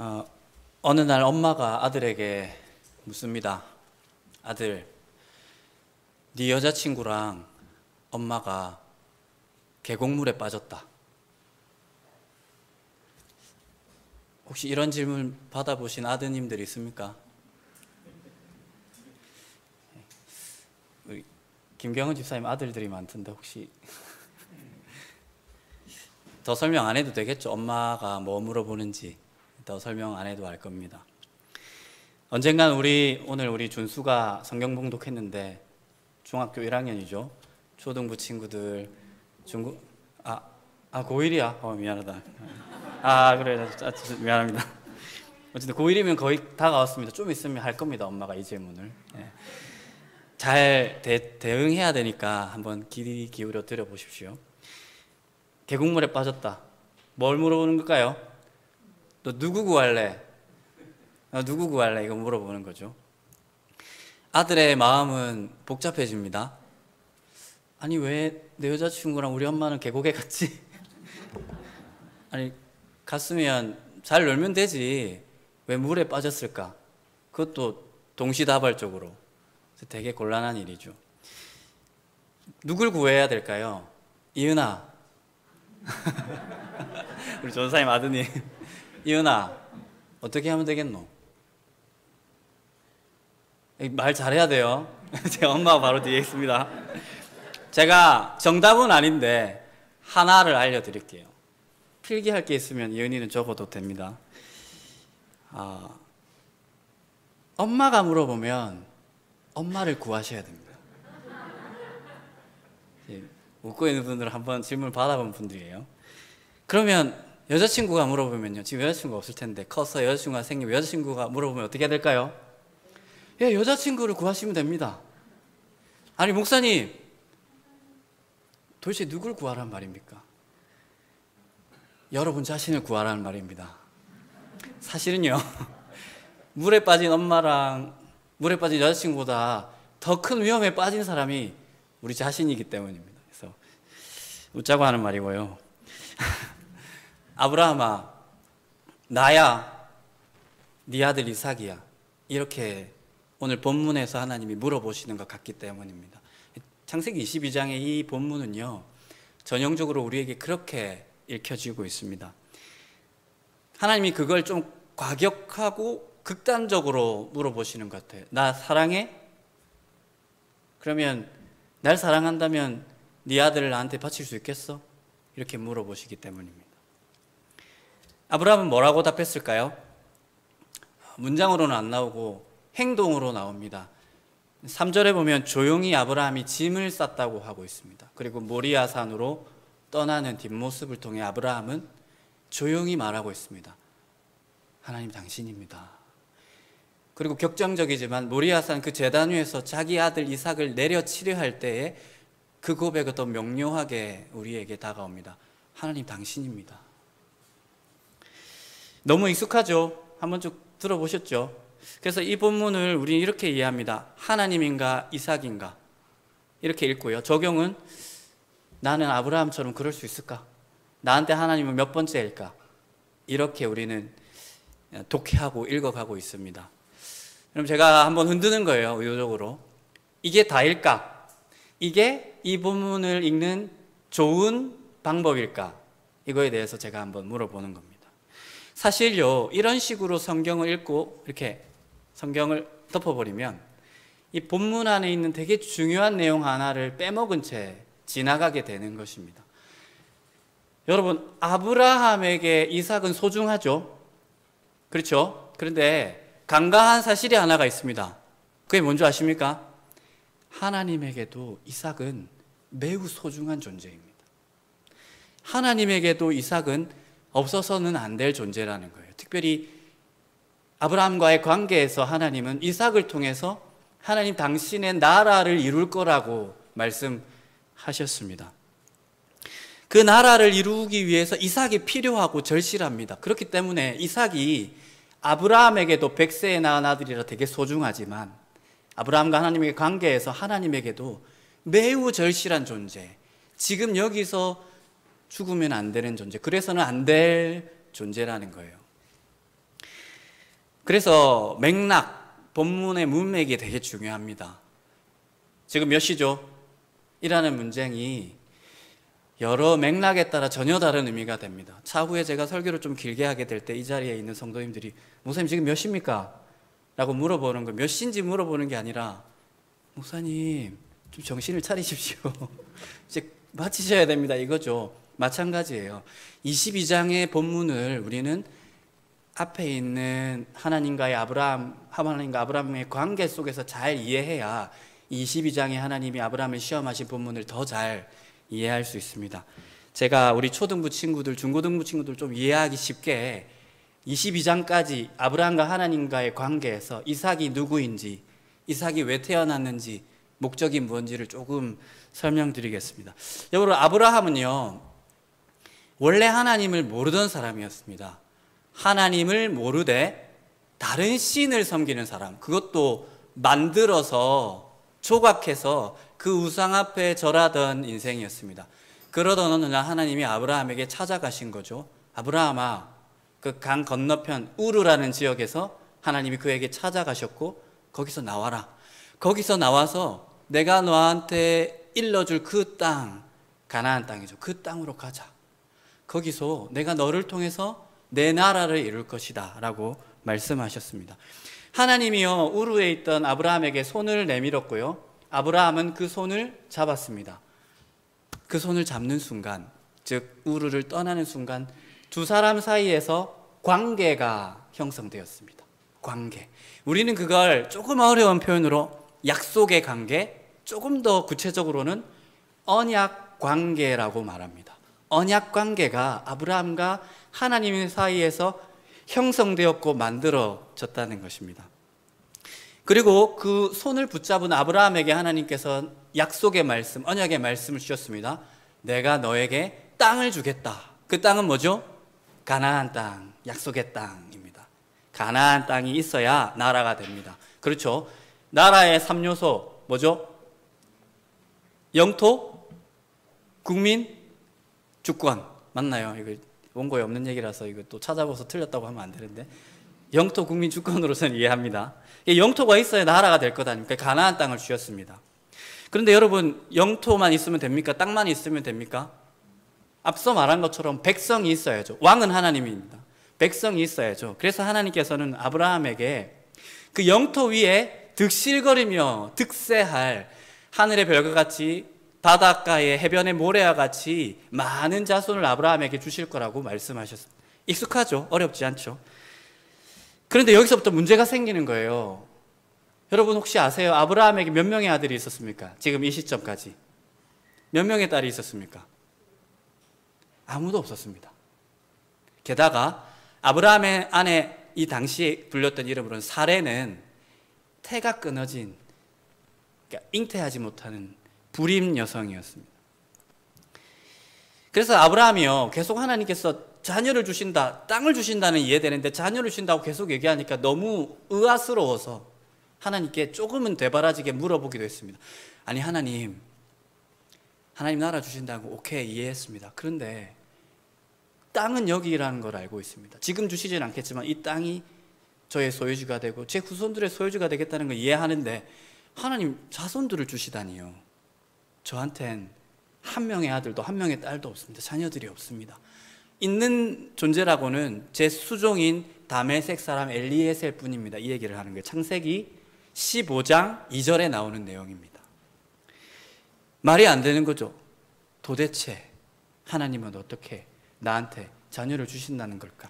어, 어느 날 엄마가 아들에게 묻습니다. 아들, 네 여자친구랑 엄마가 계곡물에 빠졌다. 혹시 이런 질문 받아보신 아드님들 있습니까? 우리 김경은 집사님 아들들이 많던데 혹시 더 설명 안 해도 되겠죠? 엄마가 뭐 물어보는지 더 설명 안 해도 알 겁니다. 언젠간 오늘 우리 준수가 성경 봉독했는데 중학교 1학년이죠. 초등부 친구들 고1이야. 미안하다. 그래. 미안합니다. 어쨌든 고1이면 거의 다가왔습니다. 좀 있으면 할 겁니다. 엄마가 이 질문을. 잘 대응해야 되니까 한번 귀 기울여 들어보십시오. 계곡물에 빠졌다. 뭘 물어보는 걸까요? 너 누구 구할래? 누구 구할래? 이거 물어보는 거죠. 아들의 마음은 복잡해집니다. 아니 왜 내 여자친구랑 우리 엄마는 계곡에 갔지? 아니 갔으면 잘 놀면 되지 왜 물에 빠졌을까? 그것도 동시다발적으로. 되게 곤란한 일이죠. 누굴 구해야 될까요? 이은아 우리 전사님 아드님 이은아 어떻게 하면 되겠노? 말 잘해야 돼요. 제 엄마가 바로 뒤에 있습니다. 제가 정답은 아닌데 하나를 알려드릴게요. 필기할 게 있으면 이은이는 적어도 됩니다. 엄마가 물어보면 엄마를 구하셔야 됩니다. 웃고 있는 분들은 한번 질문을 받아본 분들이에요. 그러면 여자친구가 물어보면요. 지금 여자친구가 없을 텐데 커서 여자친구가 생기면 여자친구가 물어보면 어떻게 해야 될까요? 예, 여자친구를 구하시면 됩니다. 아니 목사님 도대체 누굴 구하라는 말입니까? 여러분 자신을 구하라는 말입니다. 사실은요 물에 빠진 엄마랑 물에 빠진 여자친구보다 더 큰 위험에 빠진 사람이 우리 자신이기 때문입니다. 그래서 웃자고 하는 말이고요. 아브라함아 나야 네 아들 이삭이야 이렇게 오늘 본문에서 하나님이 물어보시는 것 같기 때문입니다. 창세기 22장의 이 본문은요 전형적으로 우리에게 그렇게 읽혀지고 있습니다. 하나님이 그걸 좀 과격하고 극단적으로 물어보시는 것 같아요. 나 사랑해? 그러면 날 사랑한다면 네 아들을 나한테 바칠 수 있겠어? 이렇게 물어보시기 때문입니다. 아브라함은 뭐라고 답했을까요? 문장으로는 안 나오고 행동으로 나옵니다. 3절에 보면 조용히 아브라함이 짐을 쌌다고 하고 있습니다. 그리고 모리아산으로 떠나는 뒷모습을 통해 아브라함은 조용히 말하고 있습니다. 하나님 당신입니다. 그리고 격정적이지만 모리아산 그 제단 위에서 자기 아들 이삭을 내려치려 할 때에 그 고백은 더 명료하게 우리에게 다가옵니다. 하나님 당신입니다. 너무 익숙하죠? 한번 쭉 들어보셨죠? 그래서 이 본문을 우리는 이렇게 이해합니다. 하나님인가 이삭인가 이렇게 읽고요. 적용은 나는 아브라함처럼 그럴 수 있을까? 나한테 하나님은 몇 번째일까? 이렇게 우리는 독해하고 읽어가고 있습니다. 그럼 제가 한번 흔드는 거예요. 의도적으로. 이게 다일까? 이게 이 본문을 읽는 좋은 방법일까? 이거에 대해서 제가 한번 물어보는 겁니다. 사실요 이런 식으로 성경을 읽고 이렇게 성경을 덮어버리면 이 본문 안에 있는 되게 중요한 내용 하나를 빼먹은 채 지나가게 되는 것입니다. 여러분 아브라함에게 이삭은 소중하죠? 그렇죠? 그런데 간과한 사실이 하나가 있습니다. 그게 뭔지 아십니까? 하나님에게도 이삭은 매우 소중한 존재입니다. 하나님에게도 이삭은 없어서는 안 될 존재라는 거예요. 특별히 아브라함과의 관계에서 하나님은 이삭을 통해서 하나님 당신의 나라를 이룰 거라고 말씀하셨습니다. 그 나라를 이루기 위해서 이삭이 필요하고 절실합니다. 그렇기 때문에 이삭이 아브라함에게도 100세에 낳은 아들이라 되게 소중하지만 아브라함과 하나님의 관계에서 하나님에게도 매우 절실한 존재, 지금 여기서 죽으면 안 되는 존재, 그래서는 안 될 존재라는 거예요. 그래서 맥락, 본문의 문맥이 되게 중요합니다. 지금 몇 시죠? 이라는 문장이 여러 맥락에 따라 전혀 다른 의미가 됩니다. 차후에 제가 설교를 좀 길게 하게 될 때 이 자리에 있는 성도님들이 목사님 지금 몇 시입니까? 라고 물어보는 거, 몇 시인지 물어보는 게 아니라 목사님 좀 정신을 차리십시오. 이제 마치셔야 됩니다. 이거죠. 마찬가지예요. 22장의 본문을 우리는 앞에 있는 하나님과 아브라함의 관계 속에서 잘 이해해야 22장에 하나님이 아브라함을 시험하신 본문을 더 잘 이해할 수 있습니다. 제가 우리 초등부 친구들, 중고등부 친구들 좀 이해하기 쉽게 22장까지 아브라함과 하나님과의 관계에서 이삭이 누구인지, 이삭이 왜 태어났는지, 목적이 뭔지를 조금 설명드리겠습니다. 여러분, 아브라함은요, 원래 하나님을 모르던 사람이었습니다. 하나님을 모르되 다른 신을 섬기는 사람, 그것도 만들어서 조각해서 그 우상 앞에 절하던 인생이었습니다. 그러던 어느 날 하나님이 아브라함에게 찾아가신 거죠. 아브라함아, 그 강 건너편 우르라는 지역에서 하나님이 그에게 찾아가셨고 거기서 나와라. 거기서 나와서 내가 너한테 일러줄 그 땅, 가나안 땅이죠. 그 땅으로 가자. 거기서 내가 너를 통해서 내 나라를 이룰 것이다 라고 말씀하셨습니다. 하나님이요, 우르에 있던 아브라함에게 손을 내밀었고요, 아브라함은 그 손을 잡았습니다. 그 손을 잡는 순간, 즉 우르를 떠나는 순간 두 사람 사이에서 관계가 형성되었습니다. 관계. 우리는 그걸 조금 어려운 표현으로 약속의 관계, 조금 더 구체적으로는 언약 관계라고 말합니다. 언약 관계가 아브라함과 하나님 사이에서 형성되었고 만들어졌다는 것입니다. 그리고 그 손을 붙잡은 아브라함에게 하나님께서 약속의 말씀, 언약의 말씀을 주셨습니다. 내가 너에게 땅을 주겠다. 그 땅은 뭐죠? 가나안 땅, 약속의 땅입니다. 가나안 땅이 있어야 나라가 됩니다. 그렇죠? 나라의 3요소 뭐죠? 영토, 국민, 주권. 맞나요? 이거 원고에 없는 얘기라서 이거 또 찾아봐서 틀렸다고 하면 안 되는데, 영토, 국민, 주권으로서는 이해합니다. 영토가 있어야 나라가 될 것 아닙니까? 가나안 땅을 주셨습니다. 그런데 여러분, 영토만 있으면 됩니까? 땅만 있으면 됩니까? 앞서 말한 것처럼 백성이 있어야죠. 왕은 하나님입니다. 백성이 있어야죠. 그래서 하나님께서는 아브라함에게 그 영토 위에 득실거리며 득세할 하늘의 별과 같이 바닷가의 해변의 모래와 같이 많은 자손을 아브라함에게 주실 거라고 말씀하셨습니다. 익숙하죠? 어렵지 않죠? 그런데 여기서부터 문제가 생기는 거예요. 여러분 혹시 아세요? 아브라함에게 몇 명의 아들이 있었습니까? 지금 이 시점까지 몇 명의 딸이 있었습니까? 아무도 없었습니다. 게다가 아브라함의 아내, 이 당시에 불렸던 이름으로는 사레는 태가 끊어진, 그러니까 잉태하지 못하는 불임 여성이었습니다. 그래서 아브라함이요, 계속 하나님께서 자녀를 주신다, 땅을 주신다는 이해되는데 자녀를 주신다고 계속 얘기하니까 너무 의아스러워서 하나님께 조금은 되바라지게 물어보기도 했습니다. 아니 하나님 나라 주신다고 오케이 이해했습니다. 그런데 땅은 여기라는 걸 알고 있습니다. 지금 주시진 않겠지만 이 땅이 저의 소유주가 되고 제 후손들의 소유주가 되겠다는 걸 이해하는데 하나님 자손들을 주시다니요. 저한텐 한 명의 아들도 한 명의 딸도 없습니다. 자녀들이 없습니다. 있는 존재라고는 제 수종인 다메섹 사람 엘리에셀 뿐입니다. 이 얘기를 하는 거예요. 창세기 15장 2절에 나오는 내용입니다. 말이 안 되는 거죠. 도대체 하나님은 어떻게 나한테 자녀를 주신다는 걸까?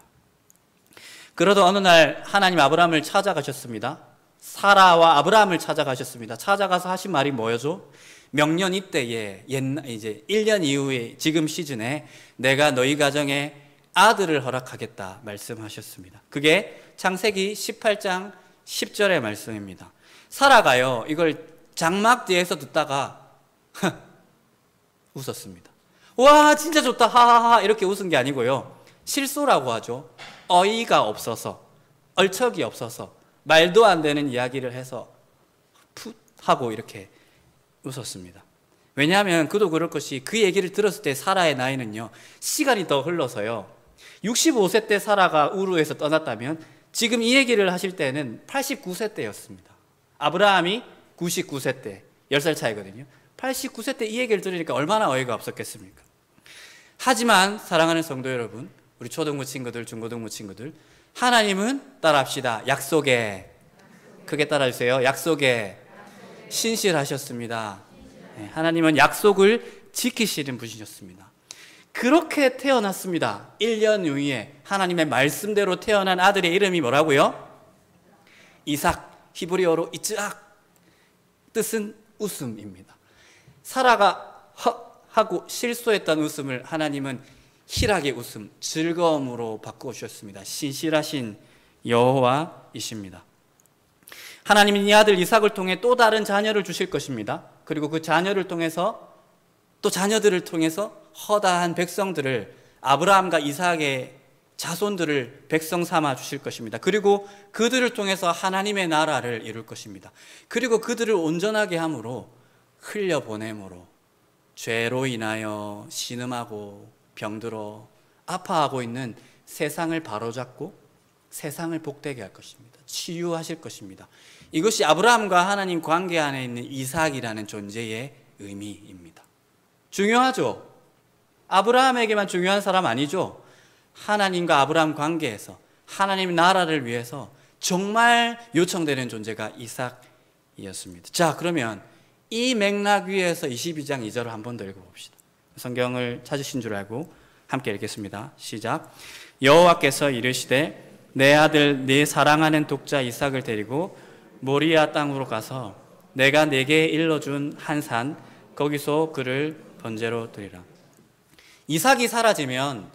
그러던 어느 날 하나님 아브라함을 찾아가셨습니다. 사라와 아브라함을 찾아가셨습니다. 찾아가서 하신 말이 뭐였죠? 명년 이때에 이제 1년 이후에 지금 시즌에 내가 너희 가정에 아들을 허락하겠다 말씀하셨습니다. 그게 창세기 18장 10절의 말씀입니다. 사라가요, 이걸 장막 뒤에서 듣다가 웃었습니다. 와 진짜 좋다 하하하 이렇게 웃은 게 아니고요, 실소라고 하죠. 어이가 없어서, 얼척이 없어서 말도 안 되는 이야기를 해서 풋 하고 이렇게 웃었습니다. 왜냐하면 그도 그럴 것이 그 얘기를 들었을 때 사라의 나이는요, 시간이 더 흘러서요 65세 때 사라가 우르에서 떠났다면 지금 이 얘기를 하실 때는 89세 때였습니다. 아브라함이 99세 때, 10살 차이거든요. 89세 때 이 얘기를 들으니까 얼마나 어이가 없었겠습니까? 하지만 사랑하는 성도 여러분, 우리 초등부 친구들, 중고등부 친구들, 하나님은 따라합시다. 약속에, 크게 따라주세요. 약속에 신실하셨습니다. 네, 하나님은 약속을 지키시는 분이셨습니다. 그렇게 태어났습니다. 1년 후에 하나님의 말씀대로 태어난 아들의 이름이 뭐라고요? 이삭, 히브리어로 이츠악, 뜻은 웃음입니다. 사라가 하고 실수했던 웃음을 하나님은 희락의 웃음, 즐거움으로 바꾸셨습니다. 신실하신 여호와이십니다. 하나님은 이 아들 이삭을 통해 또 다른 자녀를 주실 것입니다. 그리고 그 자녀를 통해서 또 자녀들을 통해서 허다한 백성들을, 아브라함과 이삭의 자손들을 백성 삼아 주실 것입니다. 그리고 그들을 통해서 하나님의 나라를 이룰 것입니다. 그리고 그들을 온전하게 함으로, 흘려보냄으로, 죄로 인하여 신음하고 병들어 아파하고 있는 세상을 바로잡고 세상을 복되게 할 것입니다. 치유하실 것입니다. 이것이 아브라함과 하나님 관계 안에 있는 이삭이라는 존재의 의미입니다. 중요하죠? 아브라함에게만 중요한 사람 아니죠? 하나님과 아브라함 관계에서 하나님 나라를 위해서 정말 요청되는 존재가 이삭이었습니다. 자, 그러면 이 맥락 위에서 22장 2절을 한 번 더 읽어봅시다. 성경을 찾으신 줄 알고 함께 읽겠습니다. 시작. 여호와께서 이르시되 내 아들 네 사랑하는 독자 이삭을 데리고 모리아 땅으로 가서 내가 네게 일러준 한 산 거기서 그를 번제로 드리라. 이삭이 사라지면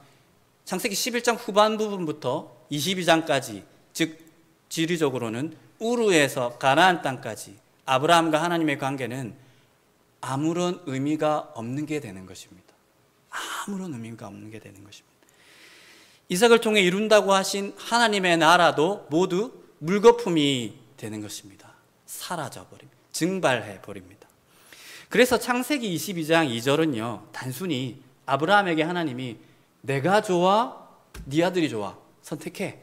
창세기 11장 후반 부분부터 22장까지, 즉 지리적으로는 우르에서 가나안 땅까지 아브라함과 하나님의 관계는 아무런 의미가 없는 게 되는 것입니다. 아무런 의미가 없는 게 되는 것입니다. 이삭을 통해 이룬다고 하신 하나님의 나라도 모두 물거품이 되는 것입니다. 사라져버립니다. 증발해버립니다. 그래서 창세기 22장 2절은요, 단순히 아브라함에게 하나님이 내가 좋아, 네 아들이 좋아, 선택해,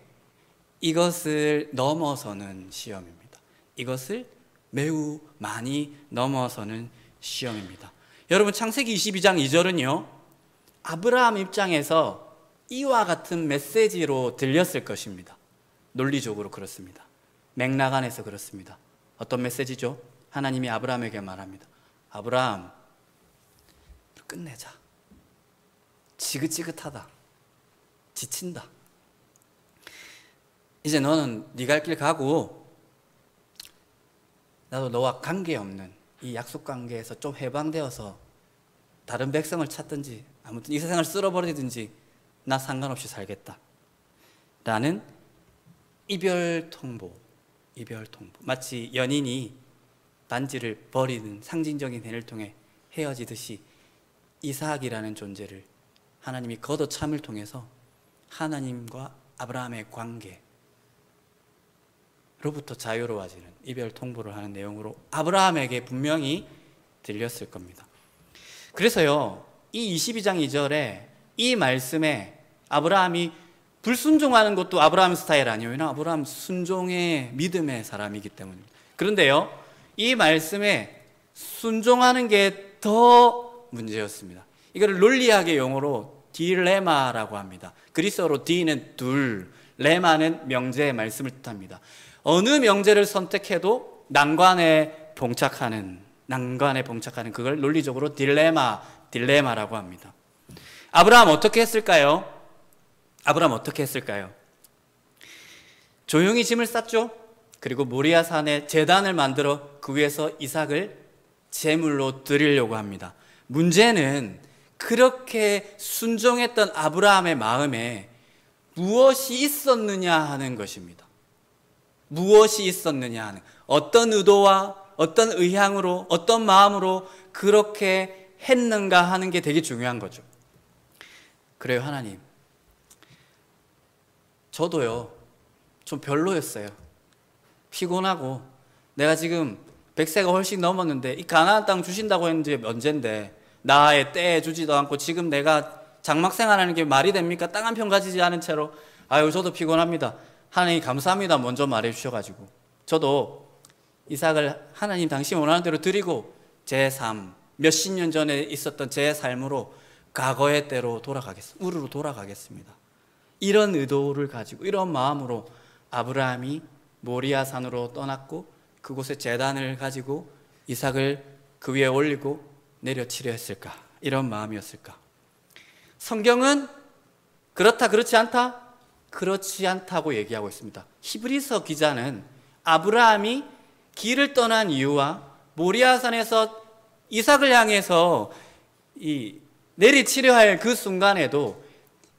이것을 넘어서는 시험입니다. 이것을 매우 많이 넘어서는 시험입니다. 여러분, 창세기 22장 2절은요, 아브라함 입장에서 이와 같은 메시지로 들렸을 것입니다. 논리적으로 그렇습니다. 맥락 안에서 그렇습니다. 어떤 메시지죠? 하나님이 아브라함에게 말합니다. 아브라함, 끝내자. 지긋지긋하다. 지친다. 이제 너는 네 갈 길 가고 나도 너와 관계없는 이 약속 관계에서 좀 해방되어서 다른 백성을 찾든지 아무튼 이 세상을 쓸어버리든지 나 상관없이 살겠다 라는 이별 통보. 마치 연인이 반지를 버리는 상징적인 행위를 통해 헤어지듯이 이삭이라는 존재를 하나님이 걷어참을 통해서 하나님과 아브라함의 관계로부터 자유로워지는 이별 통보를 하는 내용으로 아브라함에게 분명히 들렸을 겁니다. 그래서요, 이 22장 2절에 이 말씀에 아브라함이 불순종하는 것도 아브라함 스타일 아니에요. 왜냐하면 아브라함 순종의 믿음의 사람이기 때문입니다. 그런데요, 이 말씀에 순종하는 게 더 문제였습니다. 이거를 논리학의 용어로 딜레마라고 합니다. 그리스어로 D는 둘, 레마는 명제의 말씀을 뜻합니다. 어느 명제를 선택해도 난관에 봉착하는 그걸 논리적으로 딜레마라고 합니다. 아브라함 어떻게 했을까요? 조용히 짐을 쌌죠. 그리고 모리아 산에 제단을 만들어 그 위에서 이삭을 제물로 드리려고 합니다. 문제는 그렇게 순종했던 아브라함의 마음에 무엇이 있었느냐 하는 것입니다. 무엇이 있었느냐 하는, 어떤 의도와 어떤 의향으로 어떤 마음으로 그렇게 했는가 하는 게 되게 중요한 거죠. 그래요, 하나님, 저도요 좀 별로였어요. 피곤하고 내가 지금 100세가 훨씬 넘었는데 이 가나안 땅 주신다고 했는지 언젠데 나의 때에 주지도 않고 지금 내가 장막 생활하는 게 말이 됩니까? 땅 한 평 가지지 않은 채로. 아유, 저도 피곤합니다. 하나님 감사합니다 먼저 말해 주셔가지고 저도 이삭을 하나님 당신 원하는 대로 드리고 제 삶, 몇십 년 전에 있었던 제 삶으로 과거의 때로 돌아가겠습니다. 우르로 돌아가겠습니다. 이런 의도를 가지고 이런 마음으로 아브라함이 모리아 산으로 떠났고 그곳에 제단을 가지고 이삭을 그 위에 올리고 내려치려 했을까? 이런 마음이었을까? 성경은 그렇다 그렇지 않다? 그렇지 않다고 얘기하고 있습니다. 히브리서 기자는 아브라함이 길을 떠난 이유와 모리아산에서 이삭을 향해서 내리치려 할 그 순간에도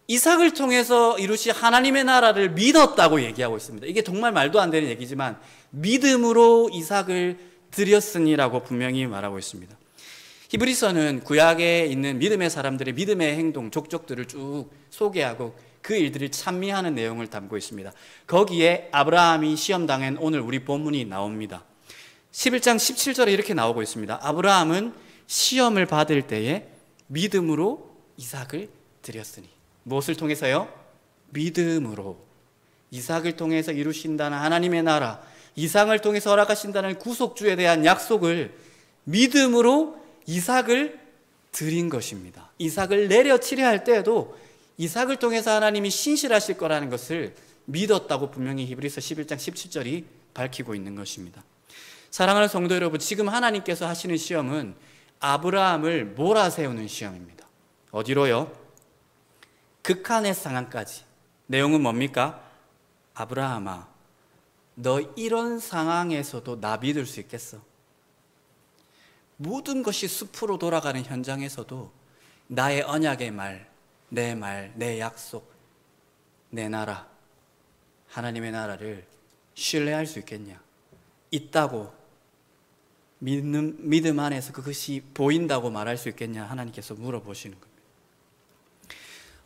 이삭을 통해서 이루신 하나님의 나라를 믿었다고 얘기하고 있습니다. 이게 정말 말도 안 되는 얘기지만 믿음으로 이삭을 드렸으니라고 분명히 말하고 있습니다. 히브리서는 구약에 있는 믿음의 사람들의 믿음의 행동, 족적들을 쭉 소개하고 그 일들을 찬미하는 내용을 담고 있습니다. 거기에 아브라함이 시험당한 오늘 우리 본문이 나옵니다. 11장 17절에 이렇게 나오고 있습니다. 아브라함은 시험을 받을 때에 믿음으로 이삭을 드렸으니. 무엇을 통해서요? 믿음으로. 이삭을 통해서 이루신다는 하나님의 나라, 이삭을 통해서 허락하신다는 구속주에 대한 약속을 믿음으로 이삭을 드린 것입니다. 이삭을 내려치려 할 때에도 이삭을 통해서 하나님이 신실하실 거라는 것을 믿었다고 분명히 히브리서 11장 17절이 밝히고 있는 것입니다. 사랑하는 성도 여러분, 지금 하나님께서 하시는 시험은 아브라함을 몰아세우는 시험입니다. 어디로요? 극한의 상황까지. 내용은 뭡니까? 아브라함아, 너 이런 상황에서도 나 믿을 수 있겠어? 모든 것이 숲으로 돌아가는 현장에서도 나의 언약의 말, 내 약속, 내 나라, 하나님의 나라를 신뢰할 수 있겠냐? 있다고 믿음 안에서 그것이 보인다고 말할 수 있겠냐? 하나님께서 물어보시는 겁니다.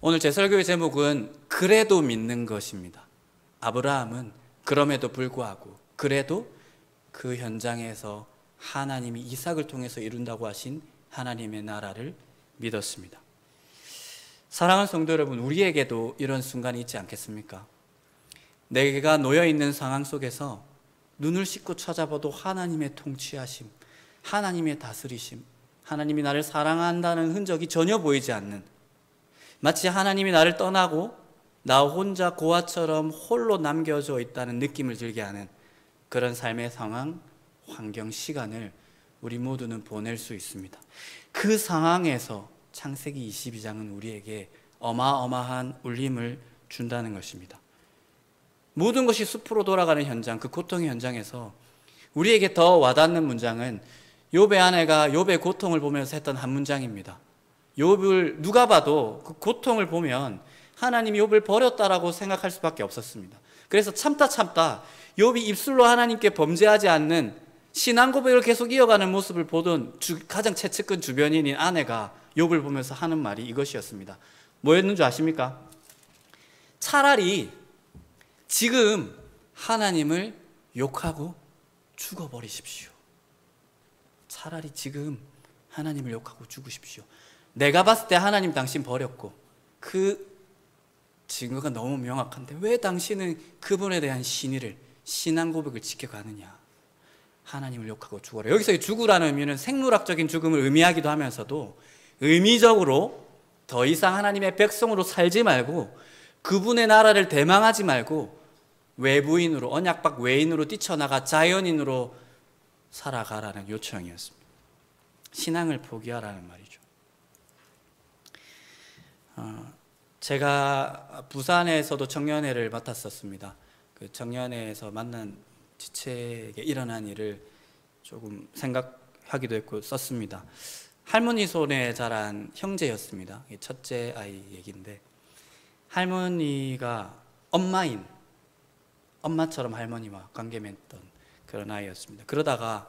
오늘 제 설교의 제목은 그래도 믿는 것입니다. 아브라함은 그럼에도 불구하고 그래도 그 현장에서 하나님이 이삭을 통해서 이룬다고 하신 하나님의 나라를 믿었습니다. 사랑하는 성도 여러분, 우리에게도 이런 순간이 있지 않겠습니까? 내가 놓여있는 상황 속에서 눈을 씻고 찾아봐도 하나님의 통치하심, 하나님의 다스리심, 하나님이 나를 사랑한다는 흔적이 전혀 보이지 않는, 마치 하나님이 나를 떠나고 나 혼자 고아처럼 홀로 남겨져 있다는 느낌을 들게 하는 그런 삶의 상황, 환경, 시간을 우리 모두는 보낼 수 있습니다. 그 상황에서 창세기 22장은 우리에게 어마어마한 울림을 준다는 것입니다. 모든 것이 숲으로 돌아가는 현장, 그 고통의 현장에서 우리에게 더 와닿는 문장은 욥의 아내가 욥의 고통을 보면서 했던 한 문장입니다. 욥을 누가 봐도 그 고통을 보면 하나님이 욥을 버렸다라고 생각할 수밖에 없었습니다. 그래서 참다 욥이 입술로 하나님께 범죄하지 않는 신앙 고백을 계속 이어가는 모습을 보던 가장 최측근 주변인인 아내가 욥을 보면서 하는 말이 이것이었습니다. 뭐였는 줄 아십니까? 차라리 지금 하나님을 욕하고 죽어버리십시오. 차라리 지금 하나님을 욕하고 죽으십시오. 내가 봤을 때 하나님 당신 버렸고 그 증거가 너무 명확한데 왜 당신은 그분에 대한 신의를, 신앙 고백을 지켜가느냐. 하나님을 욕하고 죽어라. 여기서 죽으라는 의미는 생물학적인 죽음을 의미하기도 하면서도 의미적으로 더 이상 하나님의 백성으로 살지 말고 그분의 나라를 대망하지 말고 외부인으로, 언약 밖 외인으로 뛰쳐나가 자연인으로 살아가라는 요청이었습니다. 신앙을 포기하라는 말이죠. 제가 부산에서도 청년회를 맡았었습니다. 그 청년회에서 만난 지체에게 일어난 일을 조금 생각하기도 했고 썼습니다. 할머니 손에 자란 형제였습니다. 첫째 아이 얘기인데 할머니가 엄마처럼 할머니와 관계 맺던 그런 아이였습니다. 그러다가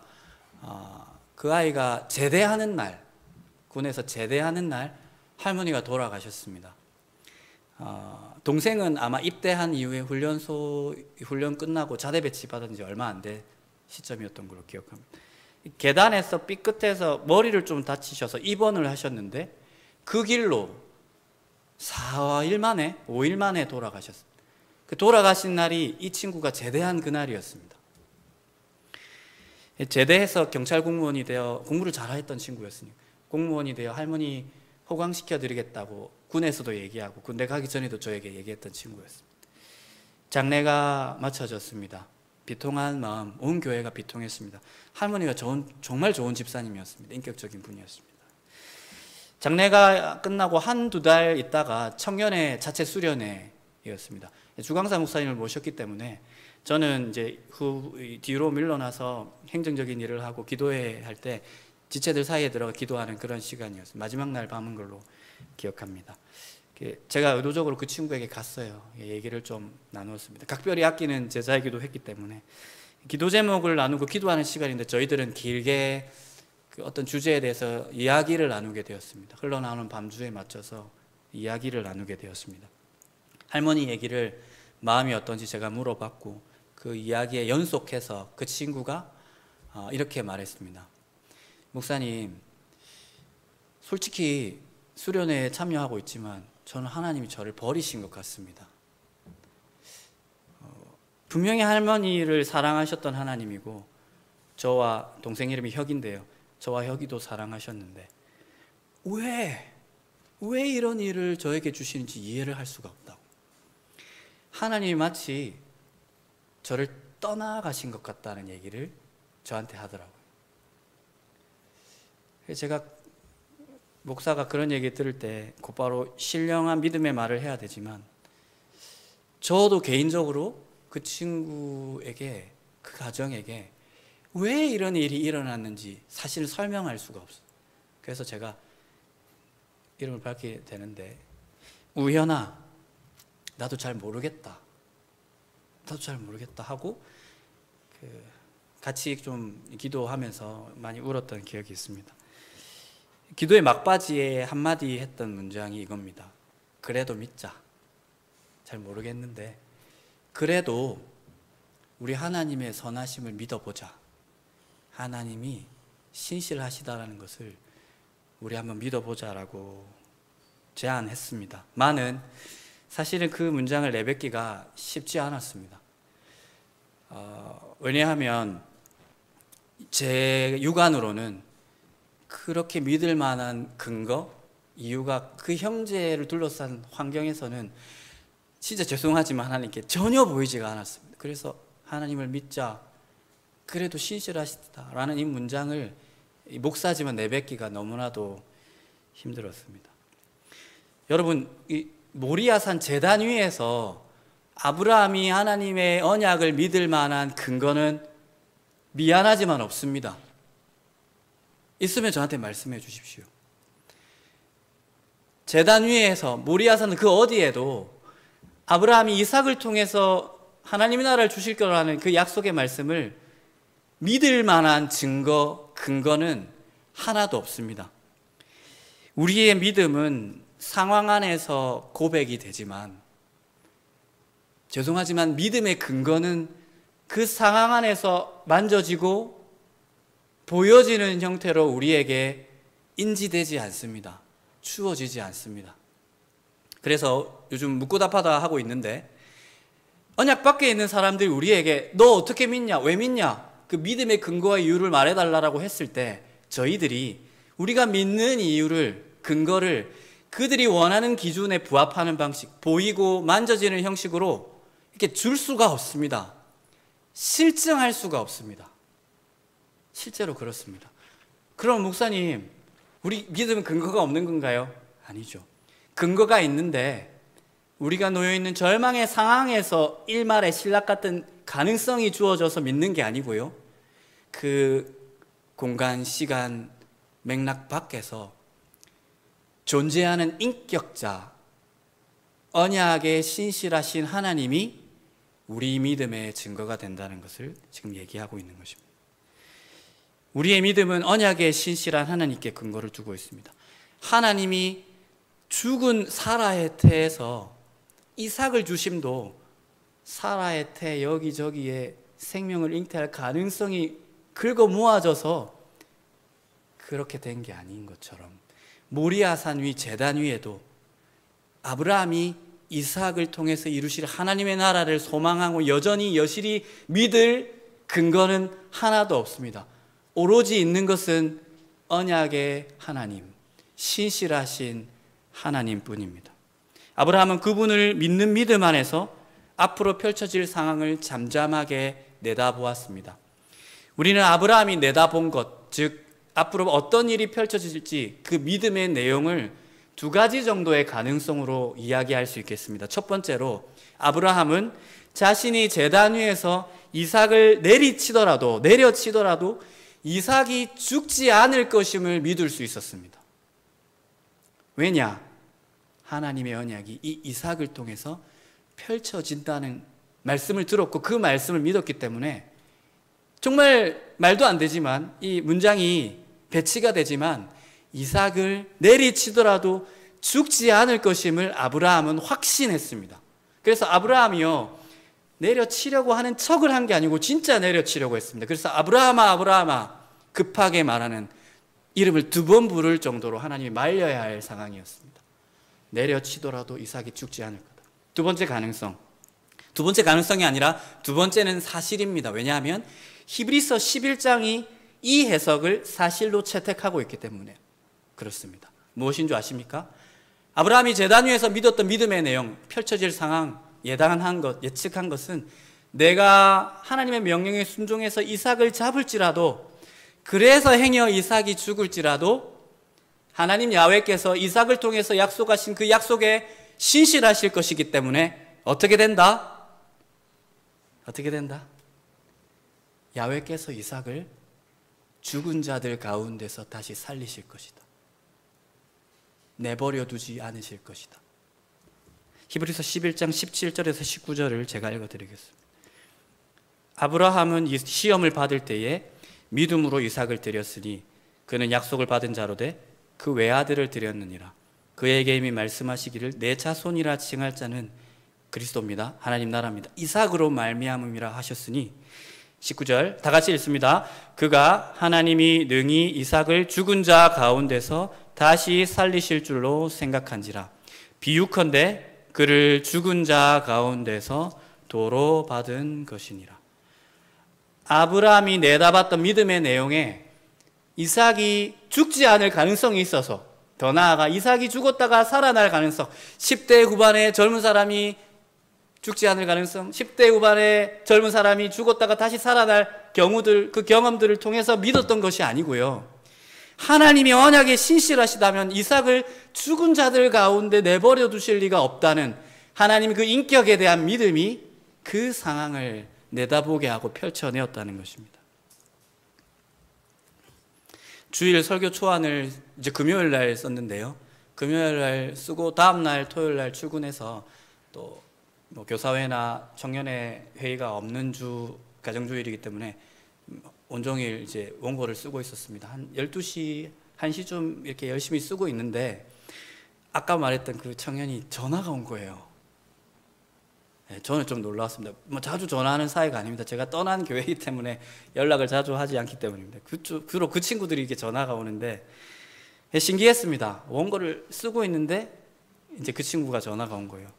그 아이가 제대하는 날, 군에서 제대하는 날 할머니가 돌아가셨습니다. 동생은 아마 입대한 이후에 훈련 끝나고 자대 배치 받은 지 얼마 안 된 시점이었던 걸로 기억합니다. 계단에서 삐끗해서 머리를 좀 다치셔서 입원을 하셨는데 그 길로 5일 만에 돌아가셨습니다. 그 돌아가신 날이 이 친구가 제대한 그날이었습니다. 제대해서 경찰 공무원이 되어 공부를 잘했던 친구였으니까 공무원이 되어 할머니 호강시켜 드리겠다고 군에서도 얘기하고 군대 가기 전에도 저에게 얘기했던 친구였습니다. 장례가 마쳐졌습니다. 비통한 마음, 온 교회가 비통했습니다. 할머니가 정말 좋은 집사님이었습니다. 인격적인 분이었습니다. 장례가 끝나고 한두 달 있다가 청년회 자체 수련회였습니다. 주강사 목사님을 모셨기 때문에 저는 이제 뒤로 밀려나서 행정적인 일을 하고 기도회 할 때 지체들 사이에 들어가 기도하는 그런 시간이었어요. 마지막 날 밤인 걸로 기억합니다. 제가 의도적으로 그 친구에게 갔어요. 얘기를 좀 나누었습니다. 각별히 아끼는 제자이기도 했기 때문에 기도 제목을 나누고 기도하는 시간인데 저희들은 길게 그 어떤 주제에 대해서 이야기를 나누게 되었습니다. 흘러나오는 밤주에 맞춰서 이야기를 나누게 되었습니다. 할머니 얘기를 마음이 어떤지 제가 물어봤고 그 이야기에 연속해서 그 친구가 이렇게 말했습니다. 목사님, 솔직히 수련회에 참여하고 있지만 저는 하나님이 저를 버리신 것 같습니다. 분명히 할머니를 사랑하셨던 하나님이고 저와 동생 이름이 혁인데요. 저와 혁이도 사랑하셨는데 왜 이런 일을 저에게 주시는지 이해를 할 수가 없다고. 하나님이 마치 저를 떠나가신 것 같다는 얘기를 저한테 하더라고요. 제가 목사가 그런 얘기 들을 때 곧바로 신령한 믿음의 말을 해야 되지만 저도 개인적으로 그 친구에게 그 가정에게 왜 이런 일이 일어났는지 사실 설명할 수가 없어요. 그래서 제가 이름을 밝히게 되는데 우현아 나도 잘 모르겠다 하고 같이 좀 기도하면서 많이 울었던 기억이 있습니다. 기도의 막바지에 한마디 했던 문장이 이겁니다. 그래도 믿자. 잘 모르겠는데 그래도 우리 하나님의 선하심을 믿어보자. 하나님이 신실하시다라는 것을 우리 한번 믿어보자라고 제안했습니다. 많은 사실은 그 문장을 내뱉기가 쉽지 않았습니다. 왜냐하면 제 육안으로는 그렇게 믿을 만한 근거, 이유가 그 형제를 둘러싼 환경에서는 진짜 죄송하지만 하나님께 전혀 보이지가 않았습니다. 그래서 하나님을 믿자, 그래도 신실하시다라는 이 문장을 목사지만 내뱉기가 너무나도 힘들었습니다. 여러분, 이 모리아산 제단 위에서 아브라함이 하나님의 언약을 믿을 만한 근거는 미안하지만 없습니다. 있으면 저한테 말씀해 주십시오. 제단 위에서 모리아산 그 어디에도 아브라함이 이삭을 통해서 하나님의 나라를 주실 거라는 그 약속의 말씀을 믿을 만한 증거, 근거는 하나도 없습니다. 우리의 믿음은 상황 안에서 고백이 되지만 죄송하지만 믿음의 근거는 그 상황 안에서 만져지고 보여지는 형태로 우리에게 인지되지 않습니다. 추워지지 않습니다. 그래서 요즘 묻고 답하다 하고 있는데 언약 밖에 있는 사람들이 우리에게 너 어떻게 믿냐? 왜 믿냐? 그 믿음의 근거와 이유를 말해달라고 했을 때 저희들이 우리가 믿는 이유를, 근거를 그들이 원하는 기준에 부합하는 방식, 보이고 만져지는 형식으로 이렇게 줄 수가 없습니다. 실증할 수가 없습니다. 실제로 그렇습니다. 그럼 목사님, 우리 믿음은 근거가 없는 건가요? 아니죠. 근거가 있는데 우리가 놓여있는 절망의 상황에서 일말의 신락 같은 가능성이 주어져서 믿는 게 아니고요. 그 공간, 시간, 맥락 밖에서 존재하는 인격자, 언약의 신실하신 하나님이 우리 믿음의 증거가 된다는 것을 지금 얘기하고 있는 것입니다. 우리의 믿음은 언약의 신실한 하나님께 근거를 두고 있습니다. 하나님이 죽은 사라의 태에서 이삭을 주심도 사라의 태 여기저기에 생명을 잉태할 가능성이 긁어 모아져서 그렇게 된 게 아닌 것처럼 모리아산 위 제단 위에도 아브라함이 이삭을 통해서 이루실 하나님의 나라를 소망하고 여실히 믿을 근거는 하나도 없습니다. 오로지 있는 것은 언약의 하나님, 신실하신 하나님뿐입니다. 아브라함은 그분을 믿는 믿음 안에서 앞으로 펼쳐질 상황을 잠잠하게 내다보았습니다. 우리는 아브라함이 내다본 것, 즉 앞으로 어떤 일이 펼쳐질지 그 믿음의 내용을 두 가지 정도의 가능성으로 이야기할 수 있겠습니다. 첫 번째로 아브라함은 자신이 제단 위에서 이삭을 내려치더라도 이삭이 죽지 않을 것임을 믿을 수 있었습니다. 왜냐? 하나님의 언약이 이 이삭을 통해서 펼쳐진다는 말씀을 들었고 그 말씀을 믿었기 때문에 정말 말도 안 되지만 이 문장이 배치가 되지만 이삭을 내리치더라도 죽지 않을 것임을 아브라함은 확신했습니다. 그래서 아브라함이요 내려치려고 하는 척을 한 게 아니고 진짜 내려치려고 했습니다. 그래서 아브라함아 급하게 말하는 이름을 2번 부를 정도로 하나님이 말려야 할 상황이었습니다. 내려치더라도 이삭이 죽지 않을 거다. 두 번째 가능성이 아니라 두 번째는 사실입니다. 왜냐하면 히브리서 11장이 이 해석을 사실로 채택하고 있기 때문에 그렇습니다. 무엇인 줄 아십니까? 아브라함이 제단 위에서 믿었던 믿음의 내용, 펼쳐질 상황, 예측한 것은 내가 하나님의 명령에 순종해서 이삭을 잡을지라도, 그래서 행여 이삭이 죽을지라도 하나님 야훼께서 이삭을 통해서 약속하신 그 약속에 신실하실 것이기 때문에 어떻게 된다? 야훼께서 이삭을 죽은 자들 가운데서 다시 살리실 것이다. 내버려 두지 않으실 것이다. 히브리서 11장 17절에서 19절을 제가 읽어드리겠습니다. 아브라함은 시험을 받을 때에 믿음으로 이삭을 드렸으니 그는 약속을 받은 자로 돼 그 외아들을 드렸느니라. 그에게 이미 말씀하시기를 내 자손이라 칭할 자는 그리스도입니다. 하나님 나라입니다. 이삭으로 말미암음이라 하셨으니 19절 다 같이 읽습니다. 그가 하나님이 능히 이삭을 죽은 자 가운데서 다시 살리실 줄로 생각한지라. 비유컨대 그를 죽은 자 가운데서 도로 받은 것이니라. 아브라함이 내다봤던 믿음의 내용에 이삭이 죽지 않을 가능성이 있어서, 더 나아가 이삭이 죽었다가 살아날 가능성, 10대 후반에 젊은 사람이 죽지 않을 가능성, 10대 후반에 젊은 사람이 죽었다가 다시 살아날 경우들, 그 경험들을 통해서 믿었던 것이 아니고요. 하나님이 언약에 신실하시다면 이삭을 죽은 자들 가운데 내버려 두실 리가 없다는 하나님의 그 인격에 대한 믿음이 그 상황을 내다보게 하고 펼쳐내었다는 것입니다. 주일 설교 초안을 이제 금요일 날 썼는데요. 금요일 날 쓰고 다음 날 토요일 날 출근해서 또 뭐 교사회나 청년회 회의가 없는 주 가정주일이기 때문에 온종일 이제 원고를 쓰고 있었습니다. 한 12시, 1시쯤 이렇게 열심히 쓰고 있는데 아까 말했던 그 청년이 전화가 온 거예요. 네, 저는 좀 놀라웠습니다. 뭐 자주 전화하는 사이가 아닙니다. 제가 떠난 교회이기 때문에 연락을 자주 하지 않기 때문입니다. 주로 그 친구들이 이렇게 전화가 오는데 신기했습니다. 원고를 쓰고 있는데 이제 그 친구가 전화가 온 거예요.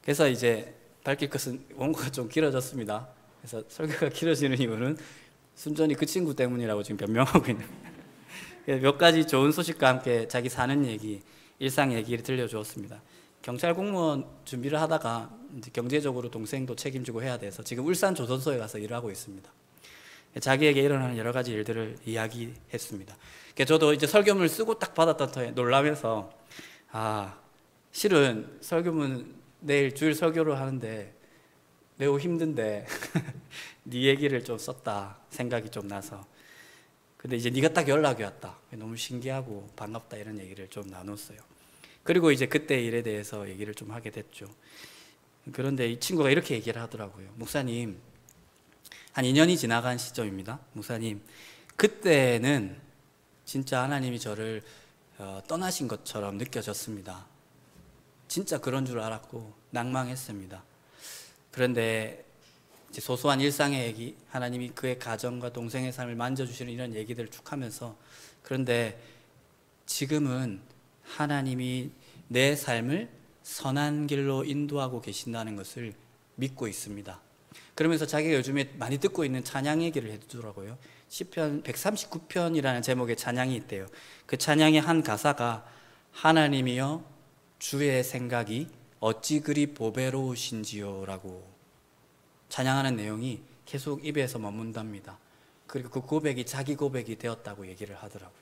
그래서 이제 밝힐 것은 원고가 좀 길어졌습니다. 그래서 설교가 길어지는 이유는 순전히 그 친구 때문이라고 지금 변명하고 있는 몇 가지 좋은 소식과 함께 자기 사는 얘기, 일상 얘기를 들려주었습니다. 경찰 공무원 준비를 하다가 이제 경제적으로 동생도 책임지고 해야 돼서 지금 울산 조선소에 가서 일을 하고 있습니다. 자기에게 일어나는 여러 가지 일들을 이야기했습니다. 저도 이제 설교문을 쓰고 딱 받았던 터에 놀라면서 실은 설교문 내일 주일 설교를 하는데 매우 힘든데 네 얘기를 좀 썼다 생각이 좀 나서, 근데 이제 네가 딱 연락이 왔다, 너무 신기하고 반갑다, 이런 얘기를 좀 나눴어요. 그리고 이제 그때 일에 대해서 얘기를 좀 하게 됐죠. 그런데 이 친구가 이렇게 얘기를 하더라고요. 목사님, 한 2년이 지나간 시점입니다. 목사님, 그때는 진짜 하나님이 저를 떠나신 것처럼 느껴졌습니다. 진짜 그런 줄 알았고 낭망했습니다. 그런데 이제 소소한 일상의 얘기, 하나님이 그의 가정과 동생의 삶을 만져주시는 이런 얘기들을 쭉 하면서, 그런데 지금은 하나님이 내 삶을 선한 길로 인도하고 계신다는 것을 믿고 있습니다. 그러면서 자기가 요즘에 많이 듣고 있는 찬양 얘기를 해주더라고요. 시편 139편이라는 제목의 찬양이 있대요. 그 찬양의 한 가사가 하나님이여 주의 생각이 어찌 그리 보배로우신지요 라고 찬양하는 내용이 계속 입에서 머문답니다. 그리고 그 고백이 자기 고백이 되었다고 얘기를 하더라고요.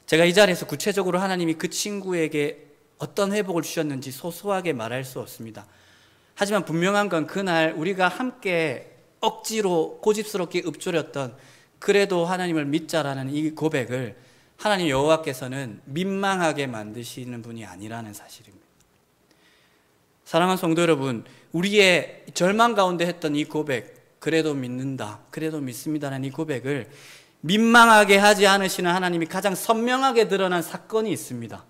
제가 이 자리에서 구체적으로 하나님이 그 친구에게 어떤 회복을 주셨는지 소소하게 말할 수 없습니다. 하지만 분명한 건 그날 우리가 함께 억지로 고집스럽게 읊조렸던 그래도 하나님을 믿자라는 이 고백을 하나님 여호와께서는 민망하게 만드시는 분이 아니라는 사실입니다. 사랑하는 성도 여러분, 우리의 절망 가운데 했던 이 고백, 그래도 믿는다, 그래도 믿습니다라는 이 고백을 민망하게 하지 않으시는 하나님이 가장 선명하게 드러난 사건이 있습니다.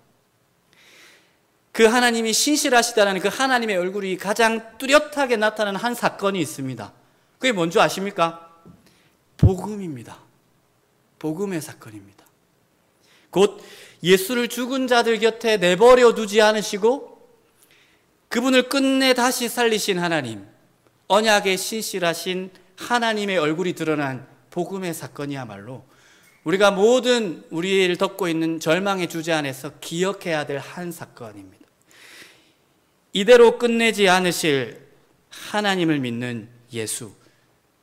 그 하나님이 신실하시다는 그 하나님의 얼굴이 가장 뚜렷하게 나타나는 한 사건이 있습니다. 그게 뭔지 아십니까? 복음입니다. 복음의 사건입니다. 곧 예수를 죽은 자들 곁에 내버려 두지 않으시고 그분을 끝내 다시 살리신 하나님, 언약의 신실하신 하나님의 얼굴이 드러난 복음의 사건이야말로 우리가 모든 우리를 덮고 있는 절망의 주제 안에서 기억해야 될 한 사건입니다. 이대로 끝내지 않으실 하나님을 믿는 예수.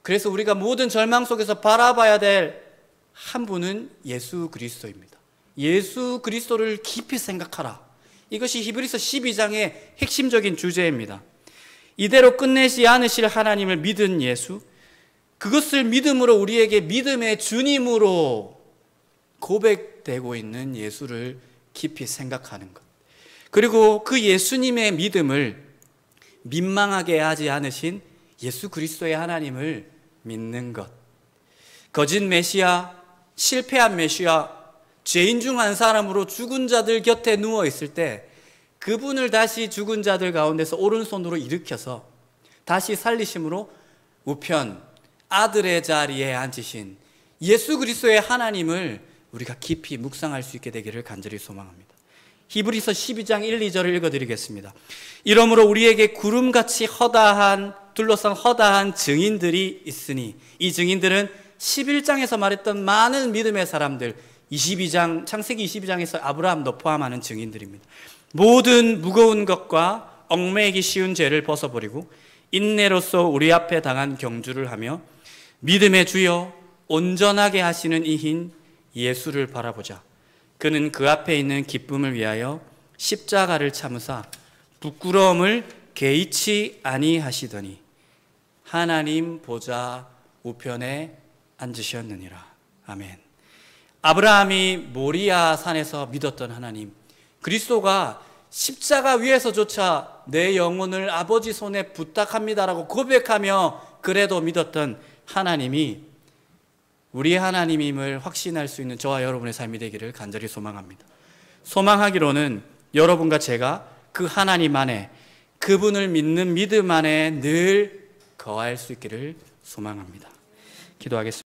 그래서 우리가 모든 절망 속에서 바라봐야 될 한 분은 예수 그리스도입니다. 예수 그리스도를 깊이 생각하라. 이것이 히브리서 12장의 핵심적인 주제입니다. 이대로 끝내지 않으실 하나님을 믿은 예수, 그것을 믿음으로 우리에게 믿음의 주님으로 고백되고 있는 예수를 깊이 생각하는 것. 그리고 그 예수님의 믿음을 민망하게 하지 않으신 예수 그리스도의 하나님을 믿는 것. 거짓 메시아, 실패한 메시아, 죄인 중 한 사람으로 죽은 자들 곁에 누워 있을 때 그분을 다시 죽은 자들 가운데서 오른손으로 일으켜서 다시 살리심으로 우편 아들의 자리에 앉으신 예수 그리스도의 하나님을 우리가 깊이 묵상할 수 있게 되기를 간절히 소망합니다. 히브리서 12장 1, 2절을 읽어드리겠습니다. 이러므로 우리에게 구름같이 둘러싼 허다한 증인들이 있으니 이 증인들은 11장에서 말했던 많은 믿음의 사람들, 창세기 22장에서 아브라함도 포함하는 증인들입니다. 모든 무거운 것과 얽매이기 쉬운 죄를 벗어버리고 인내로써 우리 앞에 당한 경주를 하며 믿음의 주여 온전하게 하시는 이인 예수를 바라보자. 그는 그 앞에 있는 기쁨을 위하여 십자가를 참으사 부끄러움을 개의치 아니하시더니 하나님 보좌 우편에 앉으셨느니라. 아멘. 아브라함이 모리아 산에서 믿었던 하나님, 그리스도가 십자가 위에서조차 내 영혼을 아버지 손에 부탁합니다라고 고백하며 그래도 믿었던 하나님이 우리 하나님임을 확신할 수 있는 저와 여러분의 삶이 되기를 간절히 소망합니다. 소망하기로는 여러분과 제가 그 하나님 안에, 그분을 믿는 믿음 안에 늘 거할 수 있기를 소망합니다. 기도하겠습니다.